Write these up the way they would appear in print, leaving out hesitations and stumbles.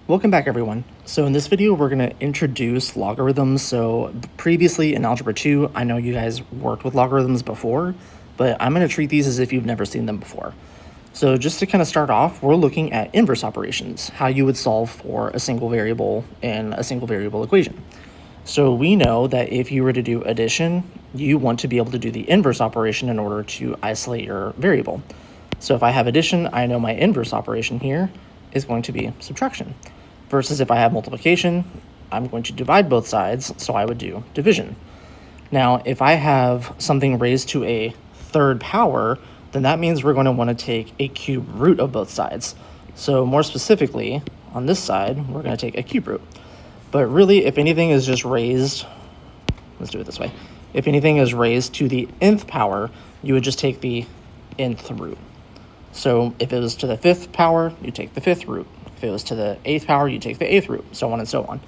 Welcome back, everyone. So in this video, we're going to introduce logarithms. So previously in Algebra 2, I know you guys worked with logarithms before, but I'm going to treat these as if you've never seen them before. So just to kind of start off, we're looking at inverse operations, how you would solve for a single variable in a single variable equation. So we know that if you were to do addition, you want to be able to do the inverse operation in order to isolate your variable. So if I have addition, I know my inverse operation here is going to be subtraction. Versus if I have multiplication, I'm going to divide both sides, so I would do division. Now, if I have something raised to a third power, then that means we're going to want to take a cube root of both sides. So more specifically, on this side, we're going to take a cube root. But really, if anything is just raised, let's do it this way. If anything is raised to the nth power, you would just take the nth root. So if it was to the fifth power, you take the fifth root. If it was to the eighth power, you take the eighth root, so on and so on.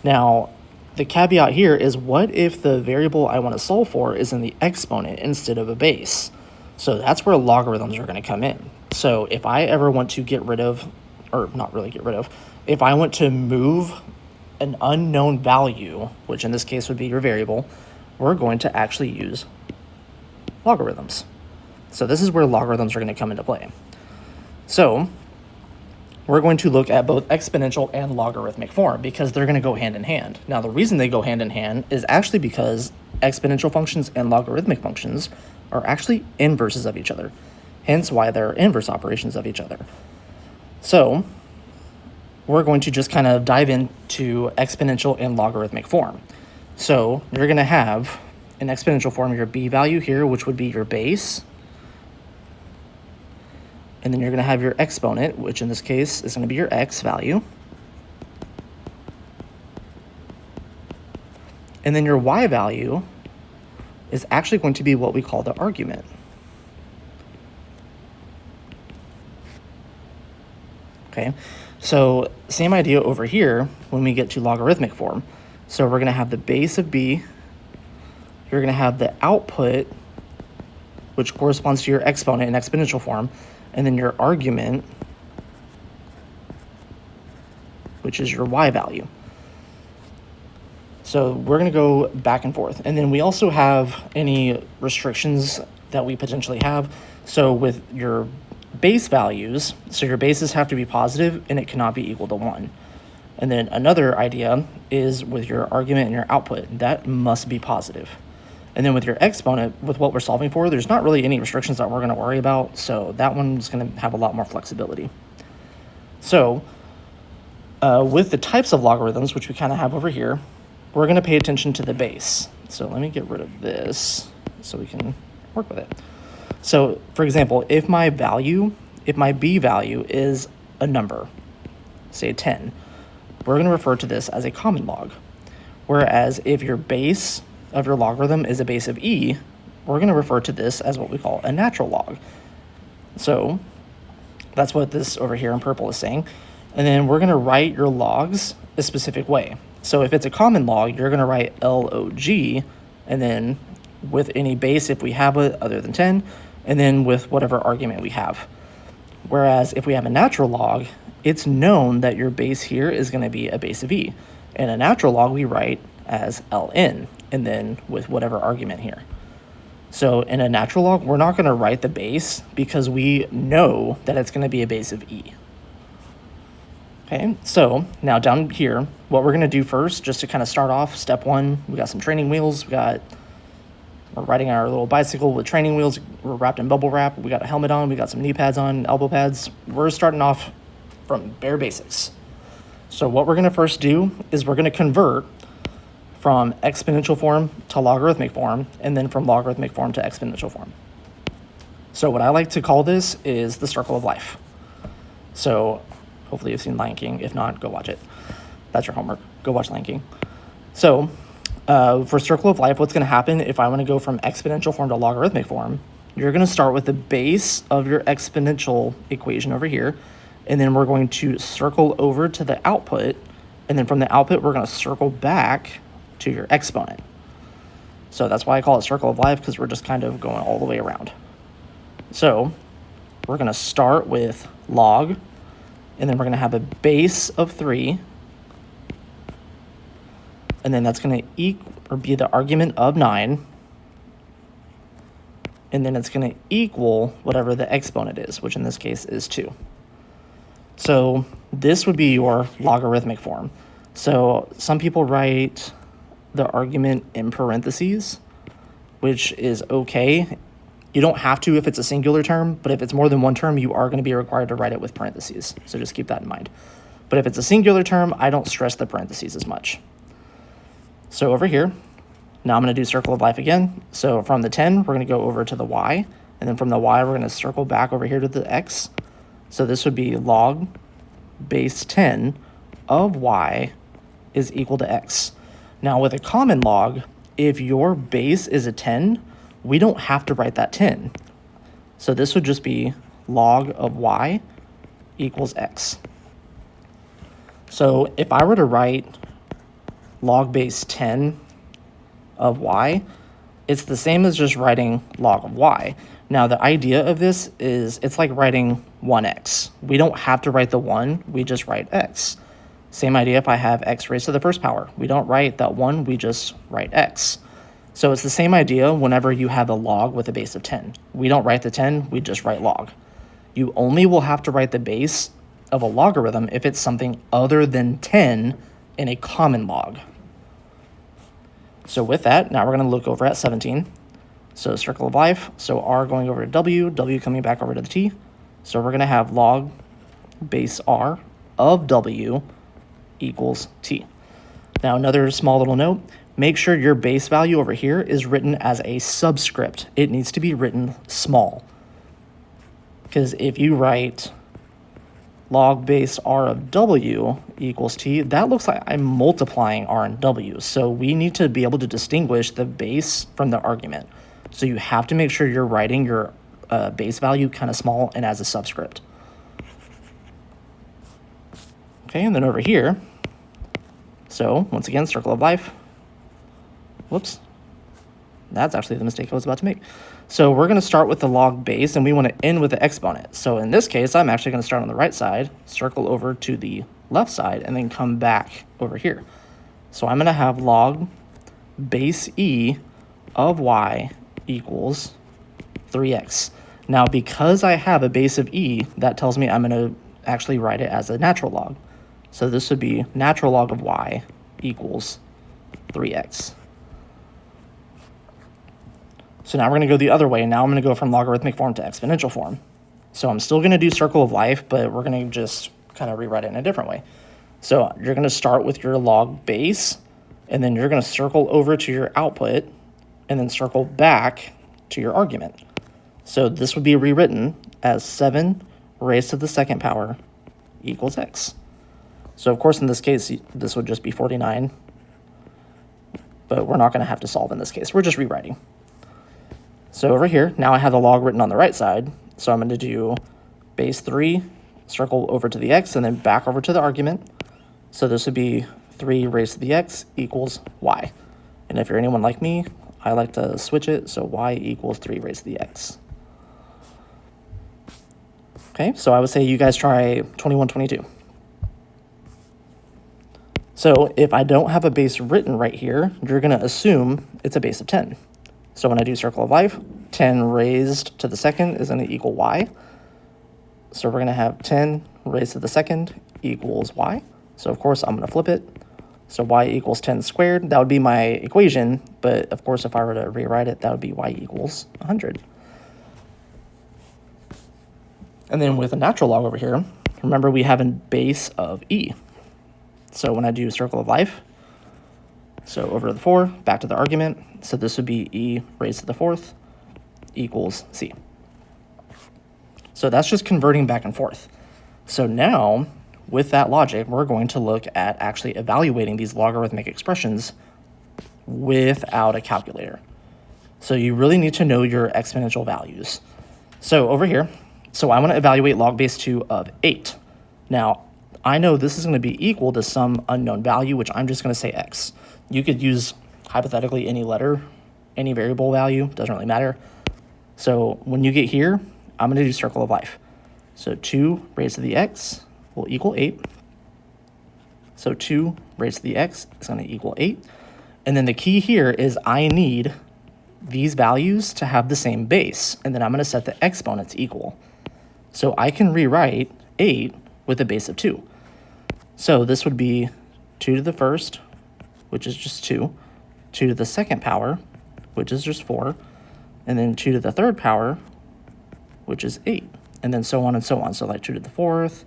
Now, the caveat here is, what if the variable I want to solve for is in the exponent instead of a base? So that's where logarithms are going to come in. So if I ever want to get rid of, or not really get rid of, if I want to move an unknown value, which in this case would be your variable, we're going to actually use logarithms. So this is where logarithms are going to come into play. So we're going to look at both exponential and logarithmic form because they're going to go hand in hand. Now, the reason they go hand in hand is actually because exponential functions and logarithmic functions are actually inverses of each other, hence why they're inverse operations of each other. So we're going to just kind of dive into exponential and logarithmic form. So you're going to have in exponential form your b value here, which would be your base. And then you're going to have your exponent, which in this case is going to be your x value. And then your y value is actually going to be what we call the argument. Okay, so same idea over here when we get to logarithmic form. So we're going to have the base of b. You're going to have the output, which corresponds to your exponent in exponential form. And then your argument, which is your y value. So we're going to go back and forth. And then we also have any restrictions that we potentially have. So with your base values, so your bases have to be positive and it cannot be equal to 1. And then another idea is with your argument and your output, that must be positive. And then with your exponent, with what we're solving for, there's not really any restrictions that we're going to worry about, so that one's going to have a lot more flexibility. So with the types of logarithms, which we kind of have over here, we're going to pay attention to the base. So let me get rid of this so we can work with it. So for example, if my b value is a number, say 10, we're going to refer to this as a common log. Whereas if your base of your logarithm is a base of e, we're going to refer to this as what we call a natural log. So that's what this over here in purple is saying. And then we're going to write your logs a specific way. So if it's a common log, you're going to write log, and then with any base if we have it other than 10, and then with whatever argument we have. Whereas if we have a natural log, it's known that your base here is going to be a base of e. In a natural log, we write as ln, and then with whatever argument here. So in a natural log, we're not going to write the base because we know that it's going to be a base of e. Okay, so now down here, what we're going to do first, just to kind of start off, step one, we got some training wheels. We're riding our little bicycle with training wheels. We're wrapped in bubble wrap. We got a helmet on. We got some knee pads on, elbow pads. We're starting off from bare basics. So what we're going to first do is we're going to convert from exponential form to logarithmic form, and then from logarithmic form to exponential form. So what I like to call this is the circle of life. So hopefully you've seen Lion King. If not, go watch it. That's your homework. Go watch Lion King. So for circle of life, what's going to happen if I want to go from exponential form to logarithmic form, you're going to start with the base of your exponential equation over here, and then we're going to circle over to the output, and then from the output, we're going to circle back to your exponent. So that's why I call it circle of life, because we're just kind of going all the way around. So we're going to start with log and then we're going to have a base of 3, and then that's going to be the argument of 9, and then it's going to equal whatever the exponent is, which in this case is 2. So this would be your logarithmic form. So some people write the argument in parentheses, which is okay. You don't have to if it's a singular term, but if it's more than one term, you are going to be required to write it with parentheses. So just keep that in mind. But if it's a singular term, I don't stress the parentheses as much. So over here, now I'm going to do circle of life again. So from the 10, we're going to go over to the y, and then from the y, we're going to circle back over here to the x. So this would be log base 10 of y is equal to x. Now with a common log, if your base is a 10, we don't have to write that 10. So this would just be log of y equals x. So if I were to write log base 10 of y, it's the same as just writing log of y. Now the idea of this is it's like writing 1x. We don't have to write the 1, we just write x. Same idea if I have x raised to the first power. We don't write that 1, we just write x. So it's the same idea whenever you have a log with a base of 10. We don't write the 10, we just write log. You only will have to write the base of a logarithm if it's something other than 10 in a common log. So with that, now we're going to look over at 17. So circle of life, so r going over to w, w coming back over to the t. So we're going to have log base r of w equals t. Now another small little note, make sure your base value over here is written as a subscript. It needs to be written small. Because if you write log base r of w equals t, that looks like I'm multiplying r and w. So we need to be able to distinguish the base from the argument. So you have to make sure you're writing your base value kind of small and as a subscript. Okay, and then over here, so once again, circle of life. Whoops, that's actually the mistake I was about to make. So we're going to start with the log base, and we want to end with the exponent. So in this case, I'm actually going to start on the right side, circle over to the left side, and then come back over here. So I'm going to have log base e of y equals 3x. Now, because I have a base of e, that tells me I'm going to actually write it as a natural log. So this would be natural log of y equals 3x. So now we're going to go the other way. Now I'm going to go from logarithmic form to exponential form. So I'm still going to do circle of life, but we're going to just kind of rewrite it in a different way. So you're going to start with your log base, and then you're going to circle over to your output, and then circle back to your argument. So this would be rewritten as 7 raised to the second power equals x. So of course in this case, this would just be 49, but we're not going to have to solve in this case. We're just rewriting. So over here, now I have the log written on the right side. So I'm going to do base 3, circle over to the x, and then back over to the argument. So this would be 3 raised to the x equals y. And if you're anyone like me, I like to switch it, so y equals 3 raised to the x. Okay, so I would say you guys try 21, 22. So if I don't have a base written right here, you're going to assume it's a base of 10. So when I do circle of life, 10 raised to the second is going to equal y. So we're going to have 10 raised to the second equals y. So of course I'm going to flip it. So y equals 10 squared. That would be my equation, but of course if I were to rewrite it, that would be y equals 100. And then with a natural log over here, remember we have a base of e. So when I do circle of life, so over to the 4, back to the argument, so this would be e raised to the 4th equals c. So that's just converting back and forth. So now, with that logic, we're going to look at actually evaluating these logarithmic expressions without a calculator. So you really need to know your exponential values. So over here, so I want to evaluate log base 2 of 8. Now, I know this is going to be equal to some unknown value, which I'm just going to say x. You could use, hypothetically, any letter, any variable value, doesn't really matter. So when you get here, I'm going to do circle of life. So 2 raised to the x will equal 8. So 2 raised to the x is going to equal 8. And then the key here is I need these values to have the same base, and then I'm going to set the exponents equal. So I can rewrite 8 with a base of 2. So this would be 2 to the first, which is just 2, 2 to the second power, which is just 4, and then 2 to the third power, which is 8, and then so on and so on. So like 2 to the fourth,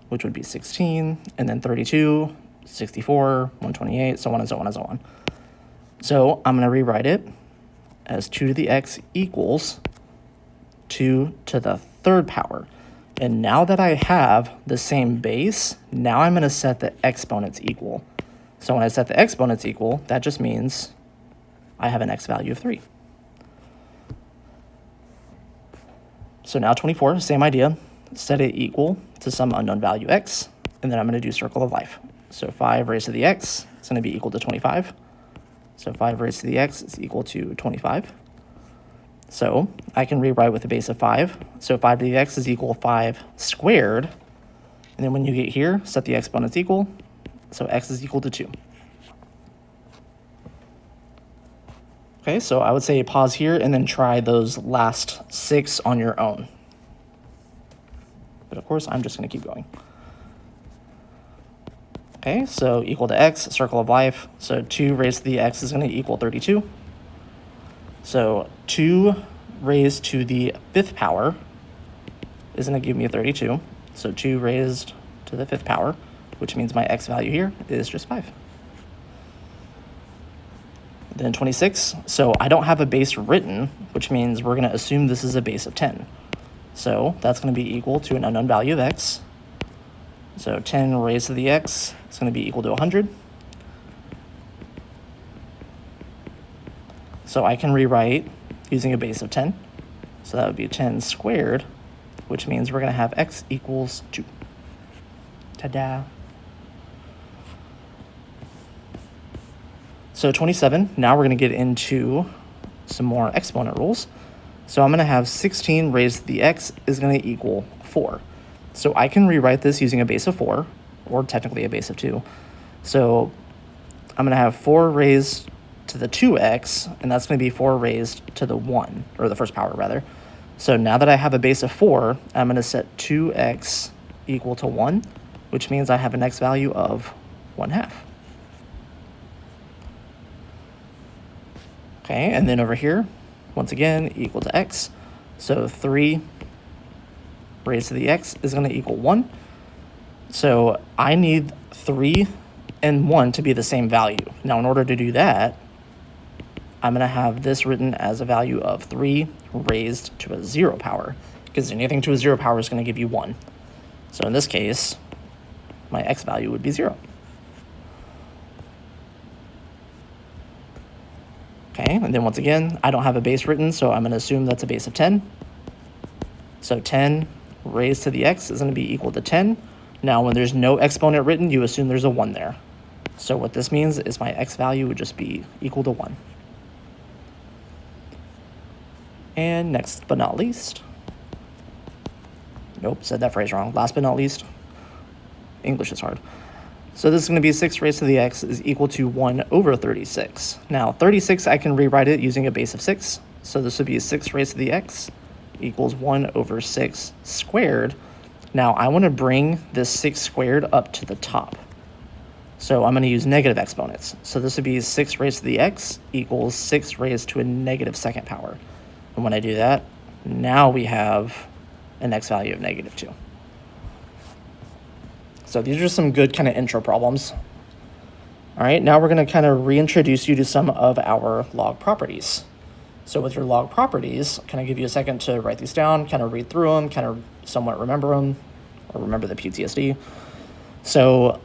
which would be 16, and then 32, 64, 128, so on and so on and so on. So I'm going to rewrite it as 2 to the x equals 2 to the third power. And now that I have the same base, now I'm going to set the exponents equal. So when I set the exponents equal, that just means I have an x value of 3. So now 24, same idea. Set it equal to some unknown value x, and then I'm going to do circle of life. So 5 raised to the x is going to be equal to 25. So 5 raised to the x is equal to 25. So I can rewrite with a base of 5. So 5 to the x is equal to 5 squared. And then when you get here, set the exponents equal. So x is equal to 2. Okay, so I would say pause here and then try those last 6 on your own. But of course, I'm just going to keep going. Okay, so equal to x, circle of life. So 2 raised to the x is going to equal 32. So 2 raised to the 5th power is going to give me a 32. So 2 raised to the 5th power, which means my x value here is just 5. Then 26. So I don't have a base written, which means we're going to assume this is a base of 10. So that's going to be equal to an unknown value of x. So 10 raised to the x is going to be equal to 100. So I can rewrite using a base of 10. So that would be 10 squared, which means we're going to have x equals 2. Ta-da! So 27, now we're going to get into some more exponent rules. So I'm going to have 16 raised to the x is going to equal 4. So I can rewrite this using a base of 4, or technically a base of 2. So I'm going to have 4 raised to the 2x, and that's going to be 4 raised to the 1, or the first power, rather. So now that I have a base of 4, I'm going to set 2x equal to 1, which means I have an x value of 1/2. Okay, and then over here, once again, equal to x. So 3 raised to the x is going to equal 1. So I need 3 and 1 to be the same value. Now, in order to do that, I'm going to have this written as a value of 3 raised to a 0 power, because anything to a 0 power is going to give you 1. So in this case, my x value would be 0. Okay, and then once again, I don't have a base written, so I'm going to assume that's a base of 10. So 10 raised to the x is going to be equal to 10. Now, when there's no exponent written, you assume there's a 1 there. So what this means is my x value would just be equal to 1. And next but not least, nope, said that phrase wrong. Last but not least, English is hard. So this is going to be 6 raised to the x is equal to 1 over 36. Now, 36, I can rewrite it using a base of 6. So this would be 6 raised to the x equals 1 over 6 squared. Now, I want to bring this 6 squared up to the top. So I'm going to use negative exponents. So this would be 6 raised to the x equals 6 raised to a negative second power. And when I do that, now we have an x value of negative 2. So these are some good kind of intro problems. All right, now we're going to kind of reintroduce you to some of our log properties. So with your log properties, can I give you a second to write these down, kind of read through them, kind of somewhat remember them, or remember the PTSD. So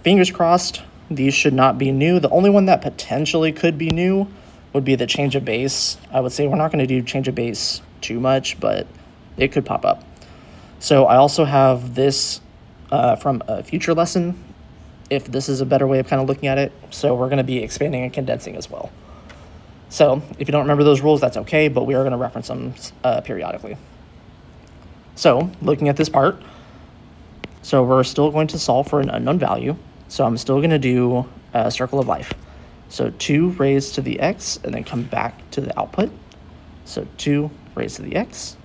fingers crossed, these should not be new. The only one that potentially could be new would be the change of base. I would say we're not going to do change of base too much, but it could pop up. So I also have this from a future lesson, if this is a better way of kind of looking at it. So we're going to be expanding and condensing as well. So if you don't remember those rules, that's okay, but we are going to reference them periodically. So looking at this part, So we're still going to solve for an unknown value. So I'm still going to do a circle of life. So 2 raised to the x, and then come back to the output. So 2 raised to the x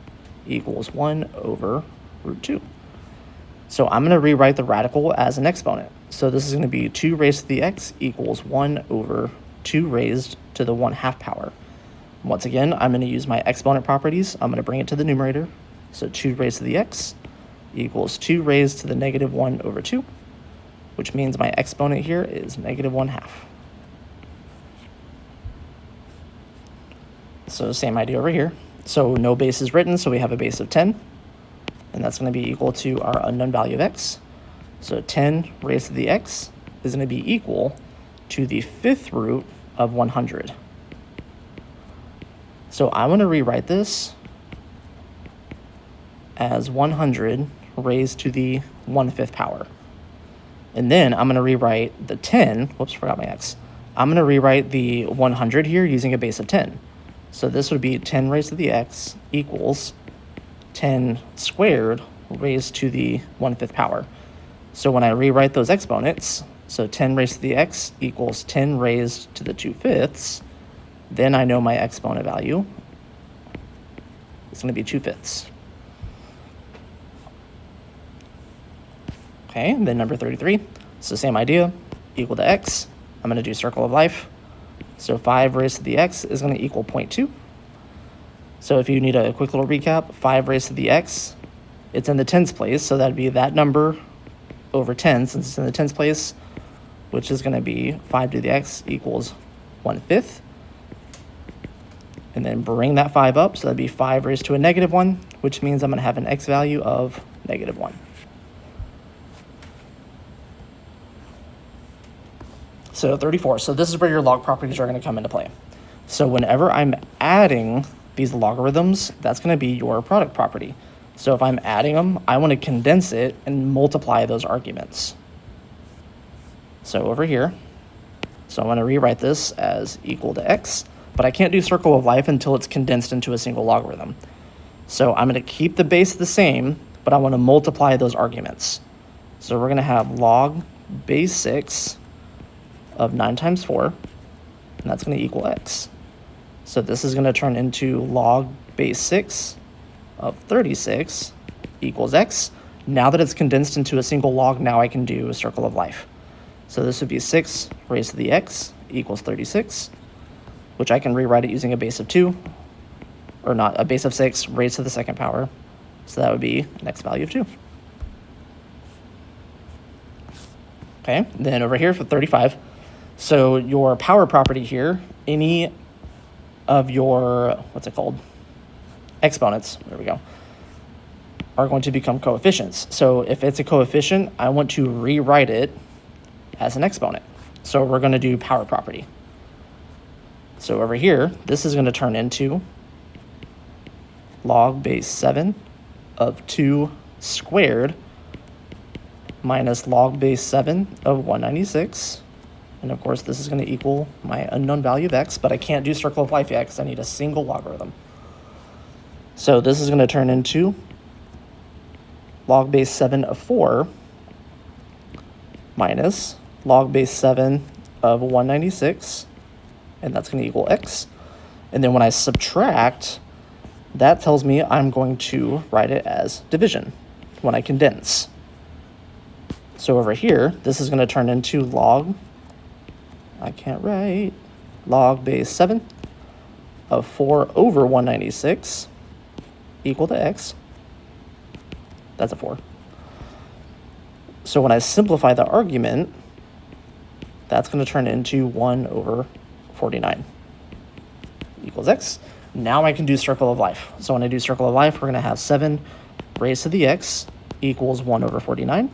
equals 1 over root 2. So I'm going to rewrite the radical as an exponent. So this is going to be 2 raised to the x equals 1 over 2 raised to the 1/2 power. Once again, I'm going to use my exponent properties. I'm going to bring it to the numerator. So 2 raised to the x equals 2 raised to the negative 1 over 2, which means my exponent here is negative 1/2. So same idea over here. So no base is written, so we have a base of 10. And that's going to be equal to our unknown value of x. So 10 raised to the x is going to be equal to the 5th root of 100. So I want to rewrite this as 100 raised to the 1/5 power. And then I'm going to rewrite the 10, whoops, forgot my x. I'm going to rewrite the 100 here using a base of 10. So this would be 10 raised to the x equals 10 squared raised to the 1/5 power. So when I rewrite those exponents, so 10 raised to the x equals 10 raised to the 2/5, then I know my exponent value is going to be 2/5. Okay, and then number 33, it's the same idea, equal to x. I'm going to do circle of life. So 5 raised to the x is going to equal 0.2. So if you need a quick little recap, 5 raised to the x, it's in the tens place, so that'd be that number over 10 since it's in the tens place, which is going to be 5 to the x equals 1/5. And then bring that 5 up, so that'd be 5 raised to a negative 1, which means I'm going to have an x value of negative 1. So 34, so this is where your log properties are going to come into play. So whenever I'm adding these logarithms, that's going to be your product property. So if I'm adding them, I want to condense it and multiply those arguments. So over here, so I'm going to rewrite this as equal to x, but I can't do circle of life until it's condensed into a single logarithm. So I'm going to keep the base the same, but I want to multiply those arguments. So we're going to have log base 6 of 9 times 4, and that's going to equal x. So this is going to turn into log base 6 of 36 equals x. Now that it's condensed into a single log, now I can do a circle of life. So this would be 6 raised to the x equals 36, which I can rewrite it using a base of 2, or not, a base of 6 raised to the 2nd power. So that would be an x value of 2. Okay, then over here for 35, so your power property here, any of your, what's it called? Exponents, there we go, are going to become coefficients. So if it's a coefficient, I want to rewrite it as an exponent. So we're going to do power property. So over here, this is going to turn into log base 7 of 2 squared minus log base 7 of 196. And of course, this is going to equal my unknown value of x, but I can't do circle of life yet because I need a single logarithm. So this is going to turn into log base 7 of 4 minus log base 7 of 196, and that's going to equal x. And then when I subtract, that tells me I'm going to write it as division when I condense. So over here, this is going to turn into log, I can't write, log base 7 of 4 over 196 equal to x. That's a 4. So when I simplify the argument, that's going to turn into 1 over 49 equals x. Now I can do circle of life. So when I do circle of life, we're going to have 7 raised to the x equals 1 over 49.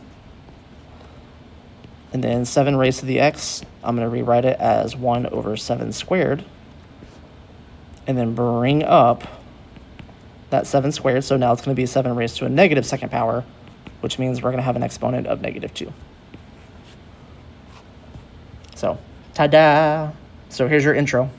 And then 7 raised to the x, I'm going to rewrite it as 1 over 7 squared. And then bring up that 7 squared. So now it's going to be 7 raised to a negative 2nd power, which means we're going to have an exponent of negative 2. So, ta-da! So here's your intro.